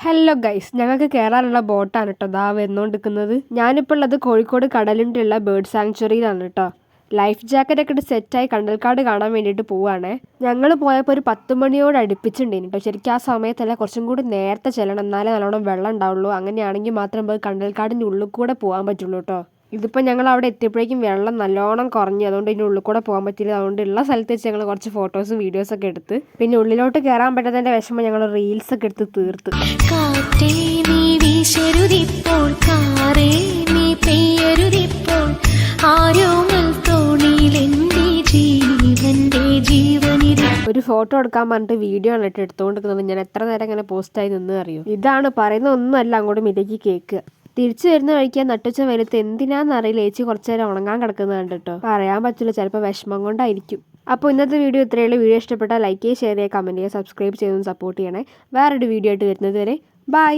Hello guys, ഞങ്ങൾക്ക് കയറാനുള്ള ബോട്ടാണ് കേട്ടോ ദാ വന്നുകൊണ്ടിരിക്കുന്നത്. ഞാനിപ്പോൾ ഉള്ളത് കോഴിക്കോട് കടലിൻ്റെ ബേർഡ് സാങ്ച്വറിയിലാണ് കേട്ടോ. ലൈഫ് ജാക്കറ്റ് ഒക്കെ ഇട്ട് സെറ്റായി കണ്ടൽക്കാട് കാണാൻ വേണ്ടിയിട്ട് പോവുകയാണേ. ഞങ്ങൾ പോയപ്പോൾ ഒരു 10 മണിയോട് അടുപ്പിച്ചിട്ടുണ്ടായിരുന്നു കേട്ടോ. ശരിക്കും ആ സമയത്തല്ല, കുറച്ചും കൂടി നേരത്തെ ചെല്ലണം, എന്നാലേ നല്ലോണം വെള്ളം ഉണ്ടാവുള്ളൂ. അങ്ങനെയാണെങ്കിൽ മാത്രമേ കണ്ടൽക്കാടിൻ്റെ ഉള്ളിൽ കൂടെ പോകാൻ പറ്റുള്ളൂ കേട്ടോ. ഇതിപ്പോൾ ഞങ്ങൾ അവിടെ എത്തിയപ്പോഴേക്കും വെള്ളം നല്ലോണം കുറഞ്ഞു, അതുകൊണ്ട് ഇതിൻ്റെ ഉള്ളിൽ കൂടെ പോകാൻ പറ്റില്ല. അതുകൊണ്ട് ഉള്ള സ്ഥലത്ത് വെച്ച് ഞങ്ങൾ കുറച്ച് ഫോട്ടോസും വീഡിയോസൊക്കെ എടുത്ത്, പിന്നെ ഉള്ളിലോട്ട് കയറാൻ പറ്റാത്തതിൻ്റെ വിഷമം ഞങ്ങൾ റീൽസൊക്കെ എടുത്ത് തീർത്ത്. ഒരു ഫോട്ടോ എടുക്കാൻ പറഞ്ഞിട്ട് വീഡിയോ ആണ് എടുത്തുകൊണ്ടിരിക്കുന്നത്. ഞാൻ എത്ര നേരം ഇങ്ങനെ പോസ്റ്റായി നിന്ന് അറിയോ. ഇതാണ് പറയുന്ന ഒന്നുമല്ല അങ്ങോട്ട് മിടക്കി കേക്ക്. തിരിച്ചു വരുന്ന വഴിക്ക് നട്ടുച്ച വെയിലത്ത് എന്തിനാന്നറിയില്ല ചേച്ചി കുറച്ചു നേരം ഉണങ്ങാൻ കിടക്കുന്നത് കണ്ടിട്ടോ. പറയാൻ പറ്റില്ല, ചിലപ്പോൾ വിഷമം കൊണ്ടായിരിക്കും. അപ്പോൾ ഇന്നത്തെ വീഡിയോ ഇത്രയുള്ളൂ. വീഡിയോ ഇഷ്ടപ്പെട്ടാൽ ലൈക്ക് ചെയ്യുക, ഷെയർ ചെയ്യുക, കമൻറ്റ് ചെയ്യുക, സബ്സ്ക്രൈബ് ചെയ്തൊന്ന് സപ്പോർട്ട് ചെയ്യണേ. വേറൊരു വീഡിയോ ആയിട്ട് വരുന്നത് വരെ ബൈ.